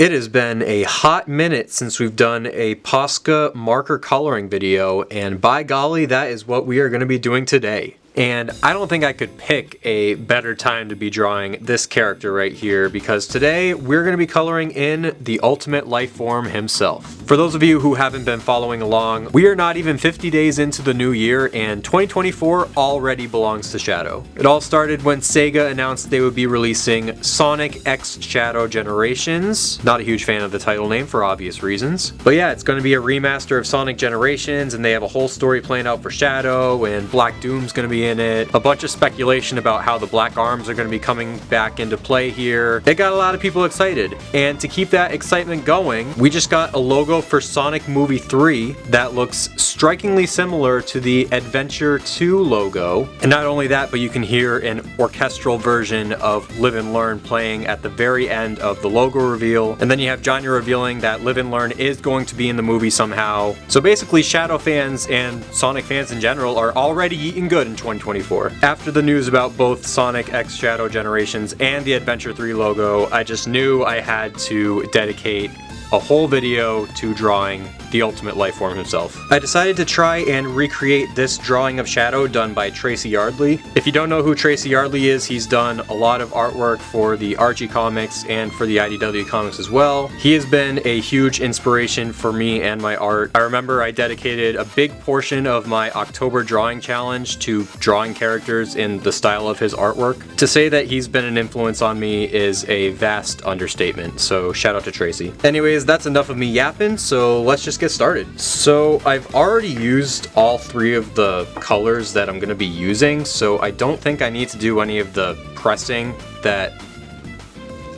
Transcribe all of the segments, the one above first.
It has been a hot minute since we've done a POSCA marker coloring video, and by golly, that is what we are going to be doing today. And I don't think I could pick a better time to be drawing this character right here, because today we're going to be coloring in the ultimate Lifeform himself. For those of you who haven't been following along, we are not even 50 days into the new year, and 2024 already belongs to Shadow. It all started when Sega announced they would be releasing Sonic X Shadow Generations. Not a huge fan of the title name for obvious reasons. But yeah, it's going to be a remaster of Sonic Generations, and they have a whole story planned out for Shadow, and Black Doom's going to be in it. A bunch of speculation about how the Black Arms are going to be coming back into play here. It got a lot of people excited, and to keep that excitement going, we just got a logo for Sonic Movie 3 that looks strikingly similar to the Adventure 2 logo. And not only that, but you can hear an orchestral version of Live and Learn playing at the very end of the logo reveal. And then you have Johnny revealing that Live and Learn is going to be in the movie somehow. So basically, Shadow fans and Sonic fans in general are already eating good in 2024. After the news about both Sonic X Shadow Generations and the Adventure 3 logo, I just knew I had to dedicate a whole video to drawing the ultimate Lifeform himself. I decided to try and recreate this drawing of Shadow done by Tracy Yardley. If you don't know who Tracy Yardley is, he's done a lot of artwork for the Archie comics and for the IDW comics as well. He has been a huge inspiration for me and my art. I remember I dedicated a big portion of my October drawing challenge to drawing characters in the style of his artwork. To say that he's been an influence on me is a vast understatement, so shout out to Tracy. Anyways, that's enough of me yapping, so let's just get started. So I've already used all three of the colors that I'm going to be using, so I don't think I need to do any of the pressing that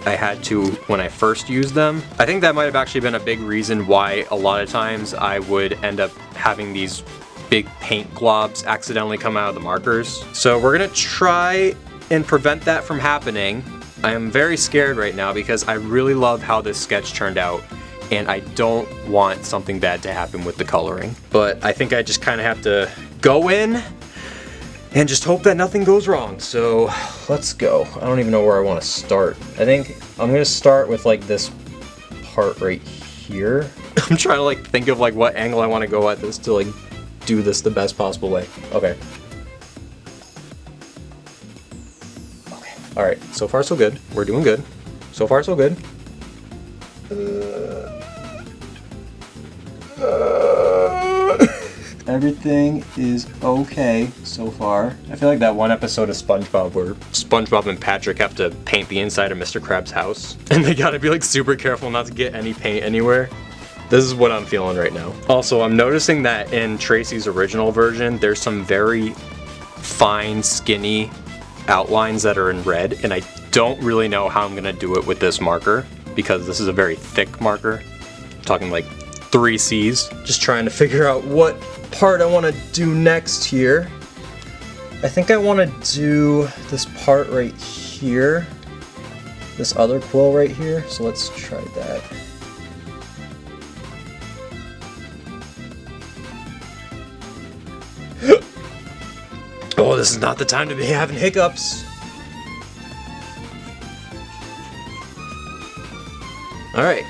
I had to when I first used them. I think that might have actually been a big reason why a lot of times I would end up having these big paint globs accidentally come out of the markers. So we're going to try and prevent that from happening. I am very scared right now because I really love how this sketch turned out, and I don't want something bad to happen with the coloring. But I think I just kind of have to go in and just hope that nothing goes wrong. So let's go. I don't even know where I want to start. I think I'm going to start with like this part right here. I'm trying to like think of like what angle I want to go at this to like do this the best possible way. Okay. Alright, so far so good. We're doing good. So far so good. Everything is okay so far. I feel like that one episode of SpongeBob where SpongeBob and Patrick have to paint the inside of Mr. Krabs' house, and they gotta be like super careful not to get any paint anywhere. This is what I'm feeling right now. Also, I'm noticing that in Tracy's original version, there's some very fine, skinny outlines that are in red, and I don't really know how I'm gonna do it with this marker because this is a very thick marker. I'm talking like 3 C's. Just trying to figure out what part I want to do next here. I think I want to do this part right here, this other quill right here, so let's try that. Oh, this is not the time to be having hiccups. Alright,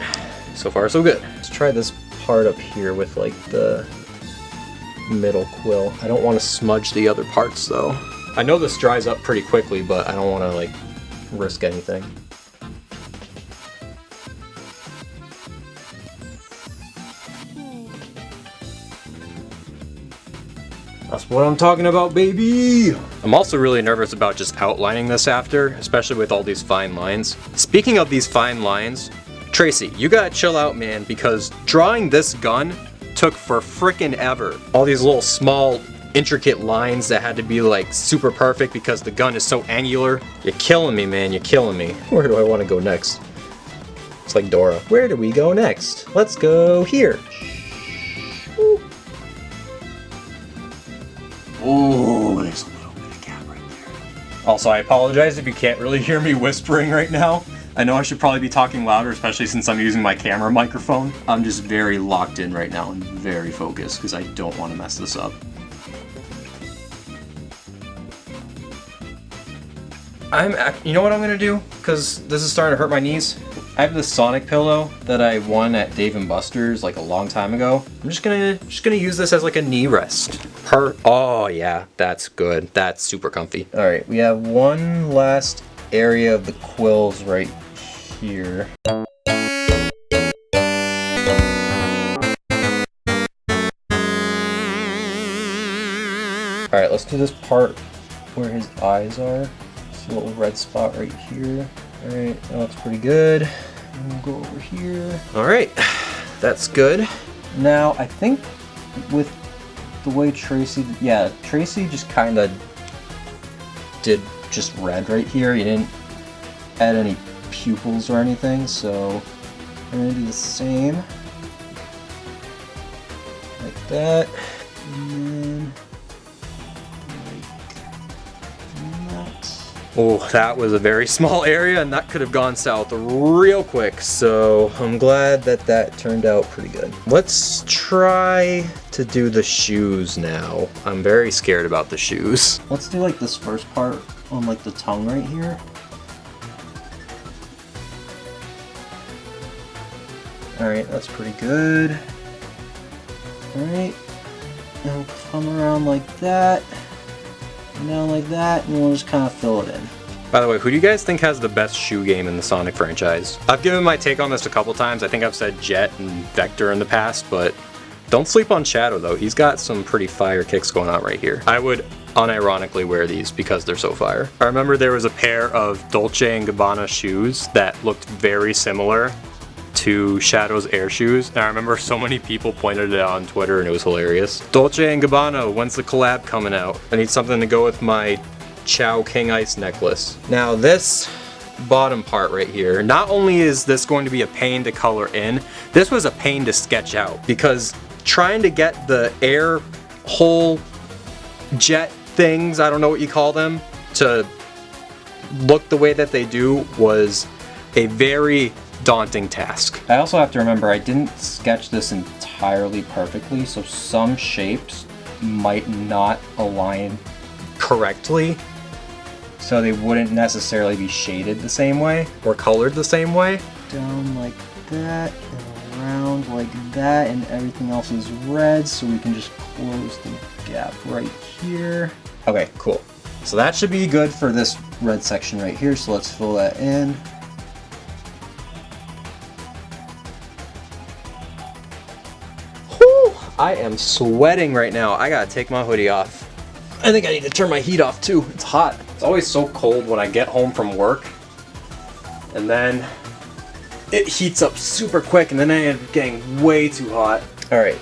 so far so good. Let's try this part up here with like the middle quill. I don't want to smudge the other parts though. I know this dries up pretty quickly, but I don't want to like risk anything. That's what I'm talking about, baby! I'm also really nervous about just outlining this after, especially with all these fine lines. Speaking of these fine lines, Tracy, you gotta chill out, man, because drawing this gun took for frickin' ever. All these little small, intricate lines that had to be like super perfect because the gun is so angular. You're killing me, man, you're killing me. Where do I want to go next? It's like Dora. Where do we go next? Let's go here. Oh, there's a little bit of gap right there. Also, I apologize if you can't really hear me whispering right now. I know I should probably be talking louder, especially since I'm using my camera microphone. I'm just very locked in right now and very focused because I don't want to mess this up. You know what I'm gonna do? Because this is starting to hurt my knees. I have this Sonic pillow that I won at Dave & Buster's like a long time ago. I'm just gonna use this as like a knee rest. Oh yeah, that's good. That's super comfy. All right, we have one last area of the quills right here. All right, let's do this part where his eyes are. This little red spot right here. All right, that looks pretty good. And we'll go over here. All right, that's good. Now, I think with the way Tracy, yeah, Tracy just kind of did just red right here. You didn't add any pupils or anything, so I'm gonna do the same. Like that. And then oh, that was a very small area and that could have gone south real quick, so I'm glad that that turned out pretty good. Let's try to do the shoes now. I'm very scared about the shoes. Let's do like this first part on like the tongue right here. Alright, that's pretty good. Alright, and we'll come around like that. Down like that, and we'll just kind of fill it in. By the way, who do you guys think has the best shoe game in the Sonic franchise? I've given my take on this a couple times. I think I've said Jet and Vector in the past, but don't sleep on Shadow though. He's got some pretty fire kicks going on right here. I would unironically wear these because they're so fire. I remember there was a pair of Dolce & Gabbana shoes that looked very similar to Shadow's air shoes, and I remember so many people pointed it out on Twitter and it was hilarious. Dolce & Gabbana, when's the collab coming out? I need something to go with my Chow King Ice necklace. Now this bottom part right here, not only is this going to be a pain to color in, this was a pain to sketch out because trying to get the air hole jet things, I don't know what you call them, to look the way that they do was a very daunting task. I also have to remember I didn't sketch this entirely perfectly, so some shapes might not align correctly, so they wouldn't necessarily be shaded the same way or colored the same way. Down like that and around like that, and everything else is red, so we can just close the gap right here. Okay, cool. So that should be good for this red section right here, so let's fill that in. I am sweating right now. I gotta take my hoodie off. I think I need to turn my heat off too. It's hot. It's always so cold when I get home from work. And then it heats up super quick and then I end up getting way too hot. Alright,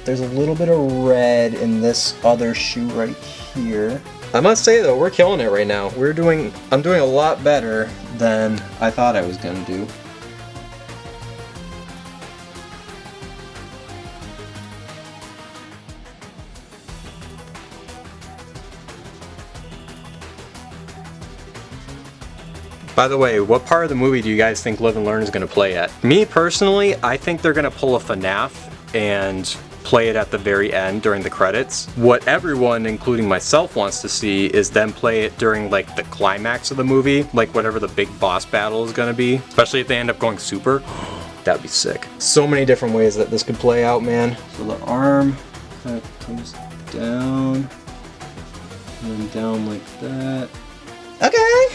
there's a little bit of red in this other shoe right here. I must say though, we're killing it right now. I'm doing a lot better than I thought I was gonna do. By the way, what part of the movie do you guys think Live and Learn is going to play at? Me personally, I think they're going to pull a FNAF and play it at the very end during the credits. What everyone, including myself, wants to see is them play it during like the climax of the movie, like whatever the big boss battle is going to be, especially if they end up going super. That'd be sick. So many different ways that this could play out, man. So the arm kind of comes down and then down like that. Okay.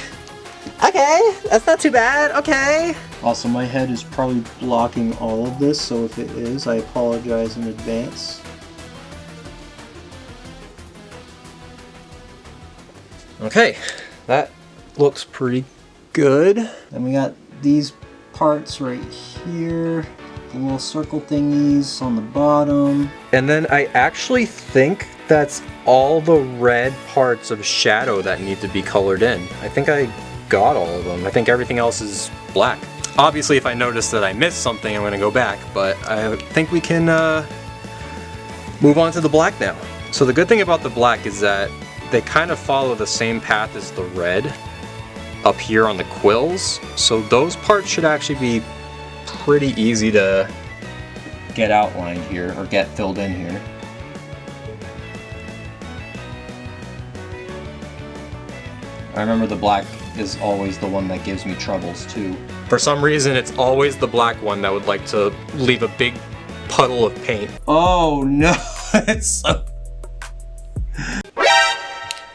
Okay, that's not too bad, okay. Also, my head is probably blocking all of this, so if it is, I apologize in advance. Okay, that looks pretty good. Then we got these parts right here, the little circle thingies on the bottom. And then I actually think that's all the red parts of Shadow that need to be colored in. I think I got all of them. I think everything else is black. Obviously, if I notice that I missed something, I'm gonna go back, but I think we can move on to the black now. So the good thing about the black is that they kind of follow the same path as the red up here on the quills, so those parts should actually be pretty easy to get outlined here, or get filled in here. I remember the black is always the one that gives me troubles too. For some reason, it's always the black one that would like to leave a big puddle of paint. Oh no, it's so...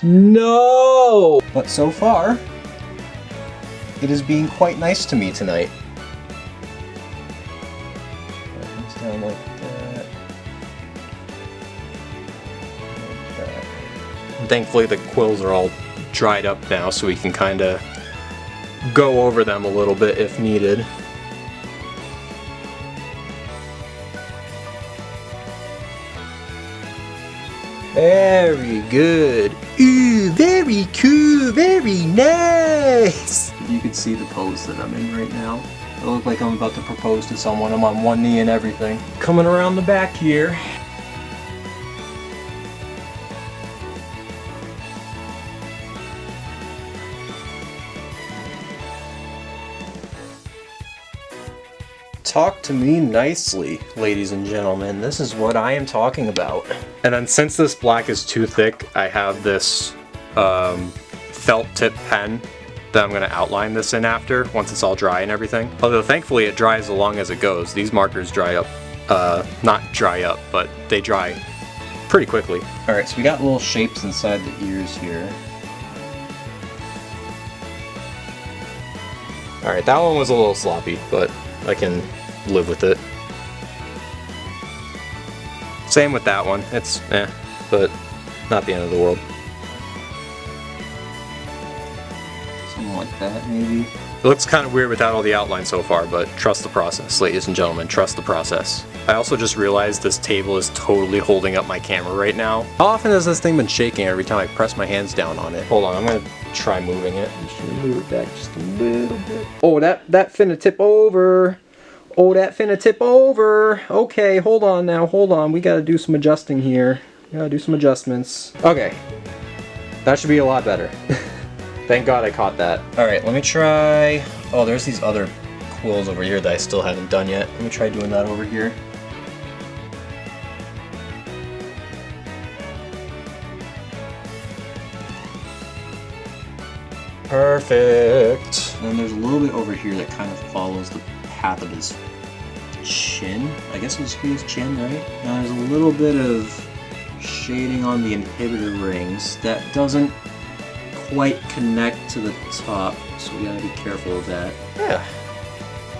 No! But so far, it is being quite nice to me tonight. It's down like that. Like that. And thankfully the quills are all dried up now, so we can kind of go over them a little bit if needed. Very good. Ooh, very cool, very nice. You can see the pose that I'm in right now. I look like I'm about to propose to someone. I'm on one knee and everything. Coming around the back here. Talk to me nicely, ladies and gentlemen. This is what I am talking about. And then since this black is too thick, I have this felt tip pen that I'm going to outline this in after, once it's all dry and everything. Although thankfully it dries along as it goes. These markers dry up, not dry up, but they dry pretty quickly. Alright, so we got little shapes inside the ears here. Alright, that one was a little sloppy, but I can live with it. Same with that one. It's but not the end of the world. Something like that, maybe. It looks kind of weird without all the outline so far, but trust the process, ladies and gentlemen. Trust the process. I also just realized this table is totally holding up my camera right now. How often has this thing been shaking every time I press my hands down on it? Hold on, I'm gonna try moving it. I'm just gonna move it back just a little bit. Oh, that finna tip over. Oh, that finna tip over. Okay, hold on now, hold on. We gotta do some adjusting here. We gotta do some adjustments. Okay, that should be a lot better. Thank God I caught that. Alright, let me try... Oh, there's these other quills over here that I still haven't done yet. Let me try doing that over here. Perfect. And then there's a little bit over here that kind of follows the path of his chin. I guess it was his chin, right? Now there's a little bit of shading on the inhibitor rings that doesn't quite connect to the top, so we gotta be careful of that. Yeah,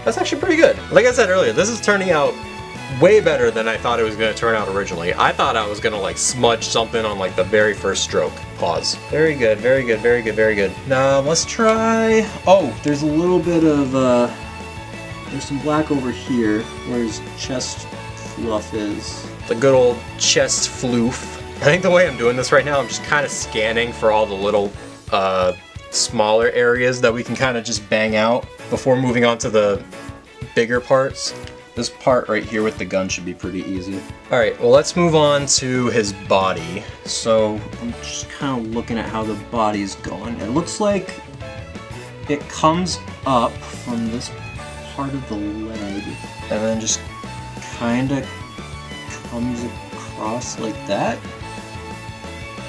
that's actually pretty good. Like I said earlier, this is turning out way better than I thought it was going to turn out originally. I thought I was going to like smudge something on like the very first stroke. Pause. Very good, very good, very good, very good. Now let's try... Oh, there's a little bit of, there's some black over here where his chest fluff is. The good old chest floof. I think the way I'm doing this right now, I'm just kind of scanning for all the little, smaller areas that we can kind of just bang out before moving on to the bigger parts. This part right here with the gun should be pretty easy. Alright, well let's move on to his body. So I'm just kind of looking at how the body's going. It looks like it comes up from this part of the leg and then just kind of comes across like that.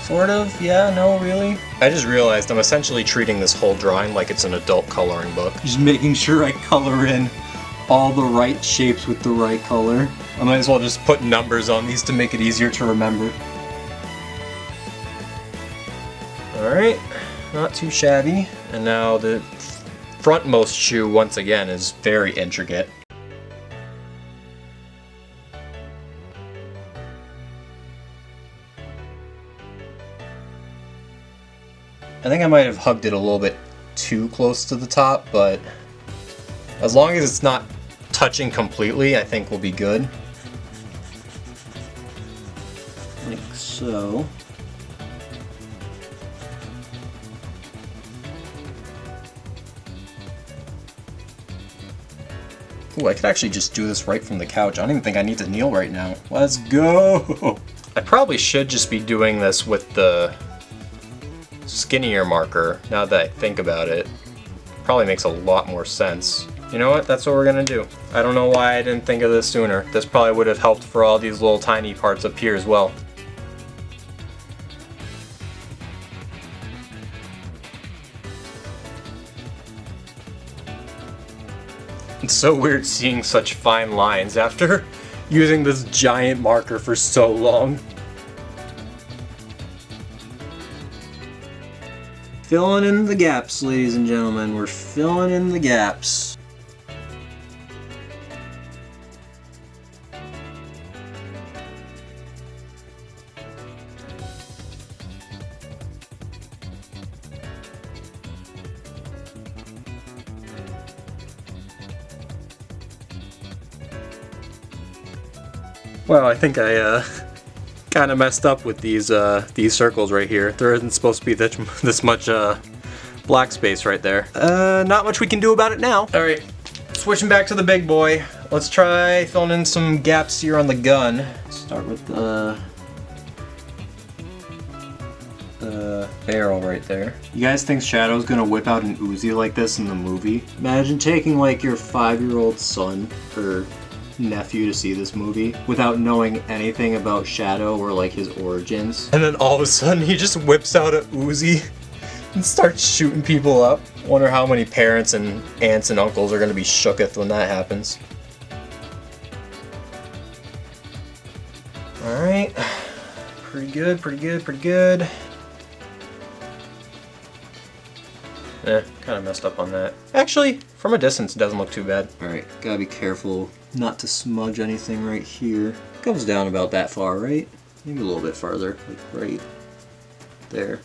Sort of, yeah, no, really. I just realized I'm essentially treating this whole drawing like it's an adult coloring book. Just making sure I color in all the right shapes with the right color. I might as well just put numbers on these to make it easier to remember. Alright, not too shabby. And now the frontmost shoe, once again, is very intricate. I think I might have hugged it a little bit too close to the top, but as long as it's not touching completely, I think we'll be good. Like so. Ooh, I could actually just do this right from the couch. I don't even think I need to kneel right now. Let's go! I probably should just be doing this with the skinnier marker, now that I think about it. Probably makes a lot more sense. You know what? That's what we're gonna do. I don't know why I didn't think of this sooner. This probably would have helped for all these little tiny parts up here as well. It's so weird seeing such fine lines after using this giant marker for so long. Filling in the gaps, ladies and gentlemen. We're filling in the gaps. Well, I think I kind of messed up with these circles right here. There isn't supposed to be this much black space right there. Not much we can do about it now. All right, switching back to the big boy. Let's try filling in some gaps here on the gun. Start with the barrel right there. You guys think Shadow's gonna whip out an Uzi like this in the movie? Imagine taking like your 5-year-old son or nephew to see this movie without knowing anything about Shadow or like his origins. And then all of a sudden he just whips out a Uzi and starts shooting people up. Wonder how many parents and aunts and uncles are gonna be shooketh when that happens. Alright. Pretty good, pretty good, pretty good. Kind of messed up on that. Actually, from a distance, it doesn't look too bad. Alright, gotta be careful not to smudge anything right here. Comes down about that far, right? Maybe a little bit farther, like right there.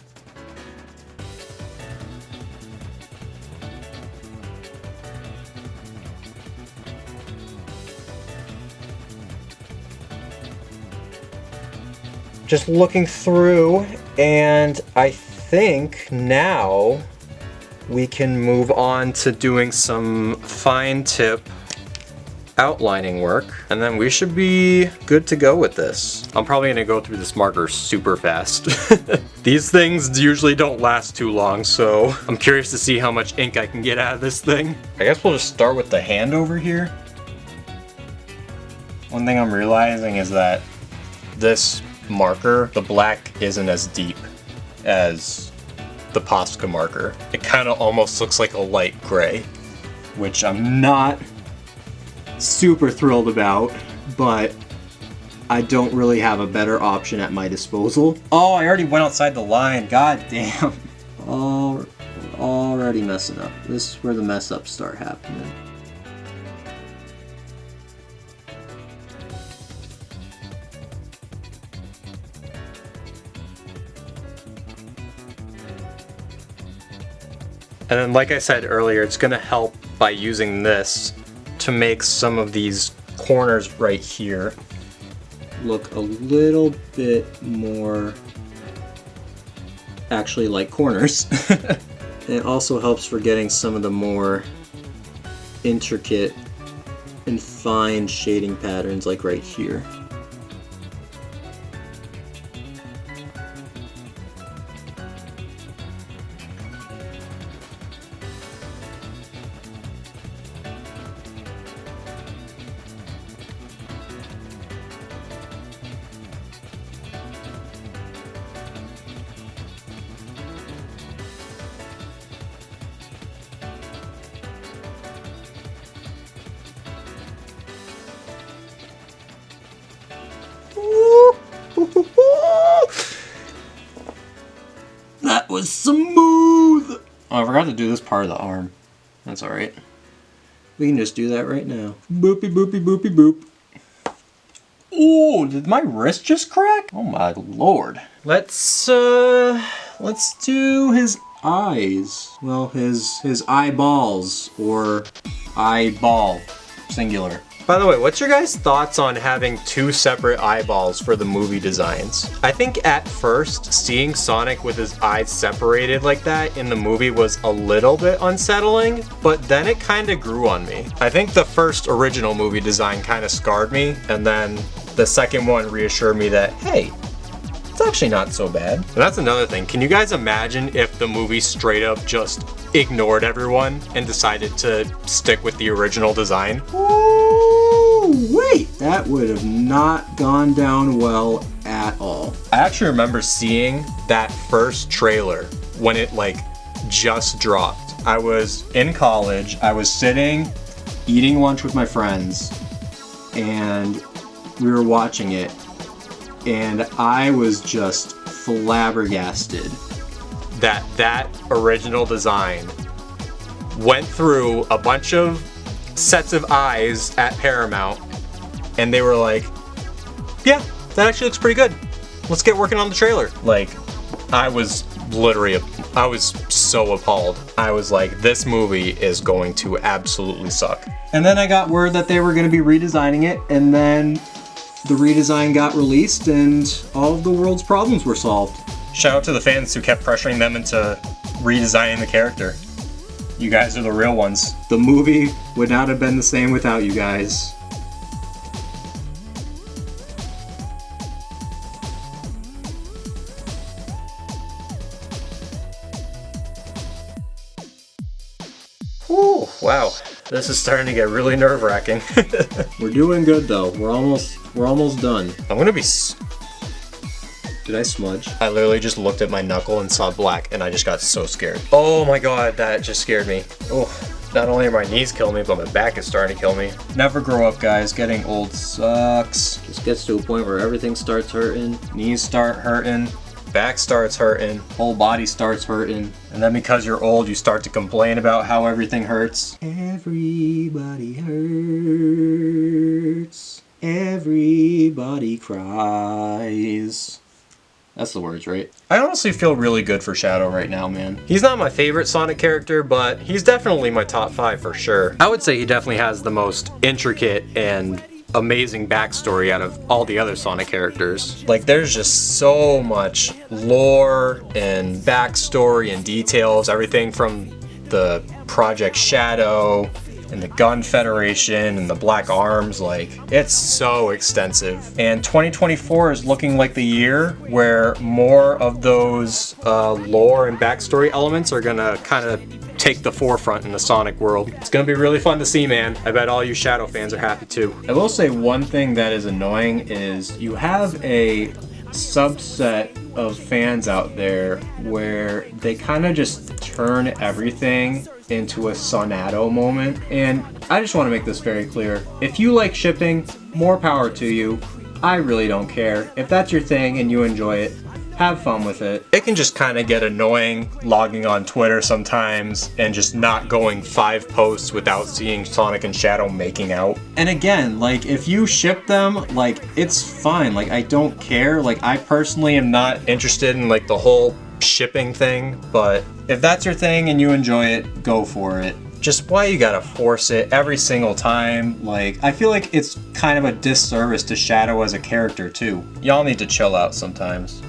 Just looking through, and I think now we can move on to doing some fine tip outlining work, and then we should be good to go with this. I'm probably gonna go through this marker super fast. These things usually don't last too long, so I'm curious to see how much ink I can get out of this thing. I guess we'll just start with the hand over here. One thing I'm realizing is that this marker, the black isn't as deep as the POSCA marker. It kind of almost looks like a light gray, which I'm not super thrilled about, but I don't really have a better option at my disposal. Oh, I already went outside the line. God damn. Already messing up. This is where the mess ups start happening. And then, like I said earlier, it's gonna help by using this to make some of these corners right here look a little bit more actually like corners. It also helps for getting some of the more intricate and fine shading patterns like right here. That was smooth! Oh, I forgot to do this part of the arm. That's alright. We can just do that right now. Boopy boopy boopy boop. Oh, did my wrist just crack? Oh my lord. Let's do his eyes. Well, his eyeballs, or eyeball, singular. By the way, what's your guys' thoughts on having two separate eyeballs for the movie designs? I think at first, seeing Sonic with his eyes separated like that in the movie was a little bit unsettling, but then it kind of grew on me. I think the first original movie design kind of scarred me, and then the second one reassured me that, hey, it's actually not so bad. And that's another thing. Can you guys imagine if the movie straight up just ignored everyone and decided to stick with the original design? Wait, that would have not gone down well at all. I actually remember seeing that first trailer when it like just dropped. I was in college, I was sitting eating lunch with my friends, and we were watching it, and I was just flabbergasted that that original design went through a bunch of sets of eyes at Paramount, and they were like, yeah, that actually looks pretty good. Let's get working on the trailer. Like, I was so appalled. I was like, this movie is going to absolutely suck. And then I got word that they were going to be redesigning it, and then the redesign got released and all of the world's problems were solved. Shout out to the fans who kept pressuring them into redesigning the character. You guys are the real ones. The movie would not have been the same without you guys. Whew, wow. This is starting to get really nerve-wracking. We're doing good though. We're almost done. I'm gonna be Did I smudge? I literally just looked at my knuckle and saw black, and I just got so scared. Oh my god, that just scared me. Oh, not only are my knees killing me, but my back is starting to kill me. Never grow up, guys. Getting old sucks. Just gets to a point where everything starts hurting. Knees start hurting. Back starts hurting. Whole body starts hurting. And then because you're old, you start to complain about how everything hurts. Everybody hurts. Everybody cries. That's the words, right? I honestly feel really good for Shadow right now, man. He's not my favorite Sonic character, but he's definitely my top 5 for sure. I would say he definitely has the most intricate and amazing backstory out of all the other Sonic characters. Like, there's just so much lore and backstory and details, everything from the Project Shadow and the Gun Federation and the Black Arms. Like, it's so extensive. And 2024 is looking like the year where more of those lore and backstory elements are gonna kind of take the forefront in the Sonic world. It's gonna be really fun to see, man. I bet all you Shadow fans are happy too. I will say one thing that is annoying is you have a subset of fans out there where they kind of just turn everything into a Sonado moment. And I just want to make this very clear. If you like shipping, more power to you. I really don't care. If that's your thing and you enjoy it, have fun with it. It can just kind of get annoying logging on Twitter sometimes and just not going 5 posts without seeing Sonic and Shadow making out. And again, like, if you ship them, like, it's fine. Like, I don't care. Like, I personally am not interested in, like, the whole shipping thing, but if that's your thing and you enjoy it, go for it. Just why you gotta force it every single time? Like, I feel like it's kind of a disservice to Shadow as a character too. Y'all need to chill out sometimes.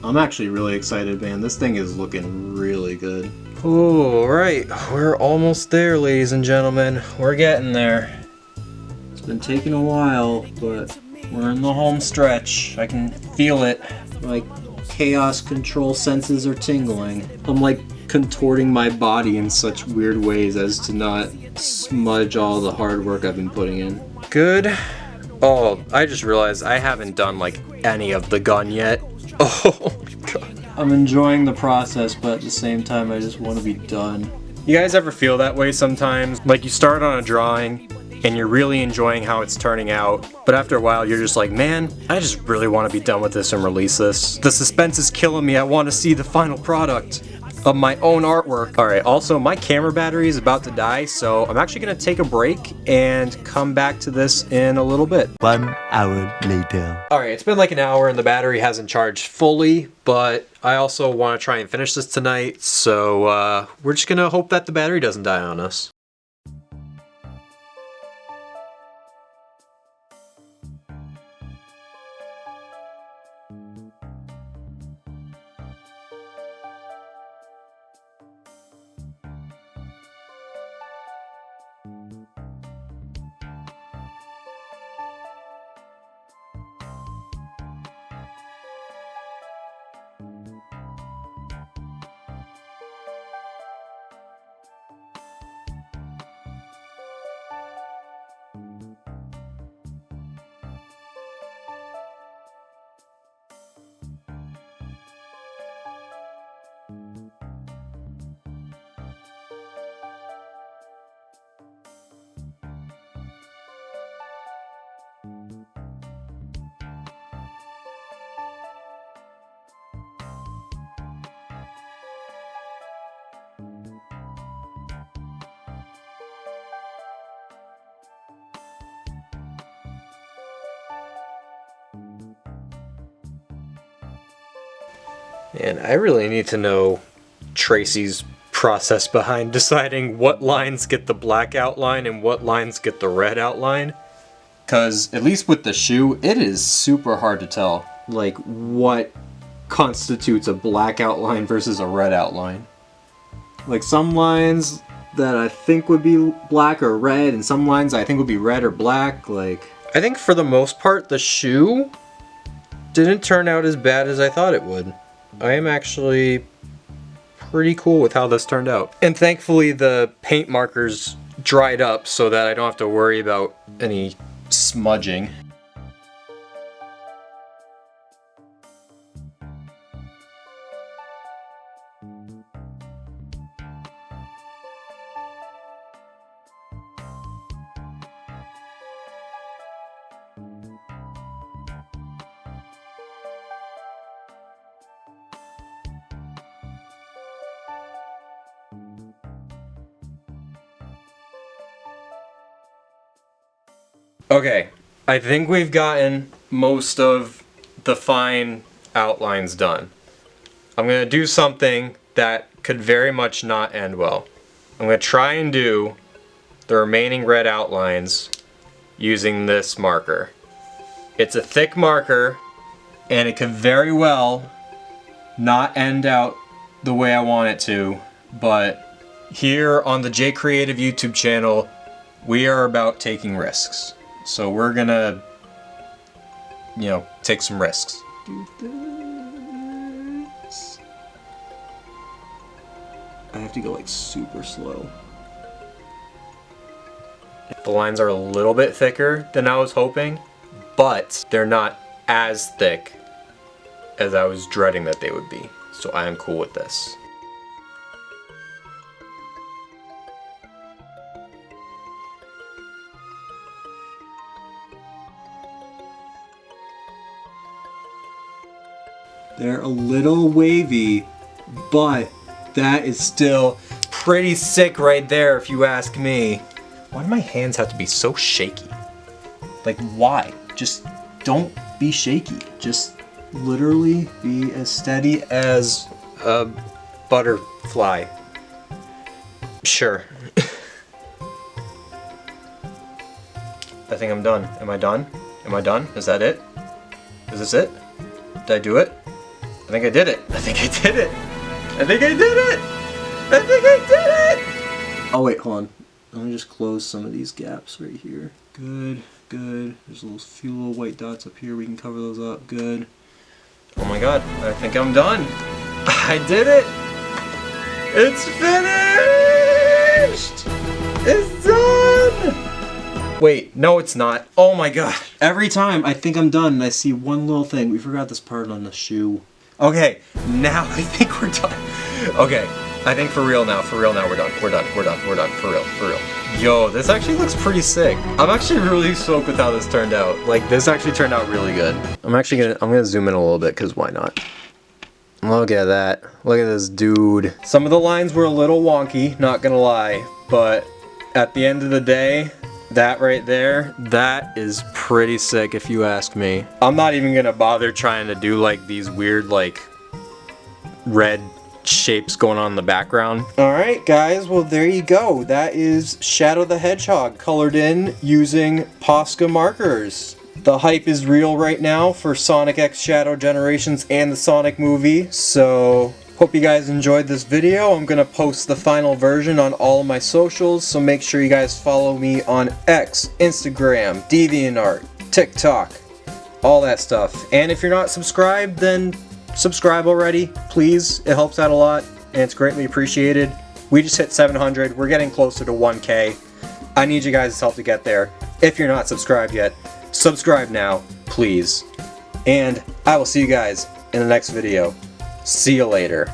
I'm actually really excited, man. This thing is looking really good. All right, we're almost there, ladies and gentlemen. We're getting there. It's been taking a while, but we're in the home stretch. I can feel it. My chaos control senses are tingling. I'm like contorting my body in such weird ways as to not smudge all the hard work I've been putting in. Good. Oh, I just realized I haven't done like any of the gun yet. Oh my god. I'm enjoying the process, but at the same time I just want to be done. You guys ever feel that way sometimes? Like, you start on a drawing and you're really enjoying how it's turning out, but after a while you're just like, man, I just really want to be done with this and release this. The suspense is killing me. I want to see the final product of my own artwork. All right, also my camera battery is about to die, so I'm actually gonna take a break and come back to this in a little bit. 1 hour later. All right, it's been like an hour and the battery hasn't charged fully, but I also want to try and finish this tonight, so we're just gonna hope that the battery doesn't die on us. And I really need to know Tracy's process behind deciding what lines get the black outline and what lines get the red outline. Because at least with the shoe, it is super hard to tell, like, what constitutes a black outline versus a red outline. Like, some lines that I think would be black or red, and some lines I think would be red or black. Like, I think for the most part, the shoe didn't turn out as bad as I thought it would. I am actually pretty cool with how this turned out. And thankfully the paint markers dried up so that I don't have to worry about any smudging. Okay, I think we've gotten most of the fine outlines done. I'm going to do something that could very much not end well. I'm going to try and do the remaining red outlines using this marker. It's a thick marker, and it could very well not end out the way I want it to, but here on the J Creative YouTube channel, we are about taking risks. So we're gonna, you know, take some risks. Do this. I have to go like super slow. The lines are a little bit thicker than I was hoping, but they're not as thick as I was dreading that they would be. So I am cool with this. They're a little wavy, but that is still pretty sick right there if you ask me. Why do my hands have to be so shaky? Like, why? Just don't be shaky. Just literally be as steady as a butterfly. Sure. I think I'm done. Am I done? Am I done? Is that it? Is this it? Did I do it? I think I did it. I think I did it. I think I did it. I think I did it. Oh wait, hold on. Let me just close some of these gaps right here. Good, good. There's a few little white dots up here. We can cover those up. Good. Oh my god, I think I'm done. I did it. It's finished. It's done. Wait, no it's not. Oh my god. Every time I think I'm done and I see one little thing. We forgot this part on the shoe. Okay, now I think we're done. Okay, I think for real now, we're done, for real. Yo, this actually looks pretty sick. I'm actually really stoked with how this turned out. Like, this actually turned out really good. I'm gonna zoom in a little bit, because why not? Look at that. Look at this dude. Some of the lines were a little wonky, not gonna lie, but at the end of the day, that right there, that is pretty sick if you ask me. I'm not even gonna bother trying to do like these weird like red shapes going on in the background. Alright guys, well there you go. That is Shadow the Hedgehog colored in using POSCA markers. The hype is real right now for Sonic X Shadow Generations and the Sonic movie, so hope you guys enjoyed this video. I'm gonna post the final version on all of my socials, so make sure you guys follow me on X, Instagram, DeviantArt, TikTok, all that stuff. And if you're not subscribed, then subscribe already, please. It helps out a lot, and it's greatly appreciated. We just hit 700. We're getting closer to 1K. I need you guys' help to get there. If you're not subscribed yet, subscribe now, please. And I will see you guys in the next video. See you later.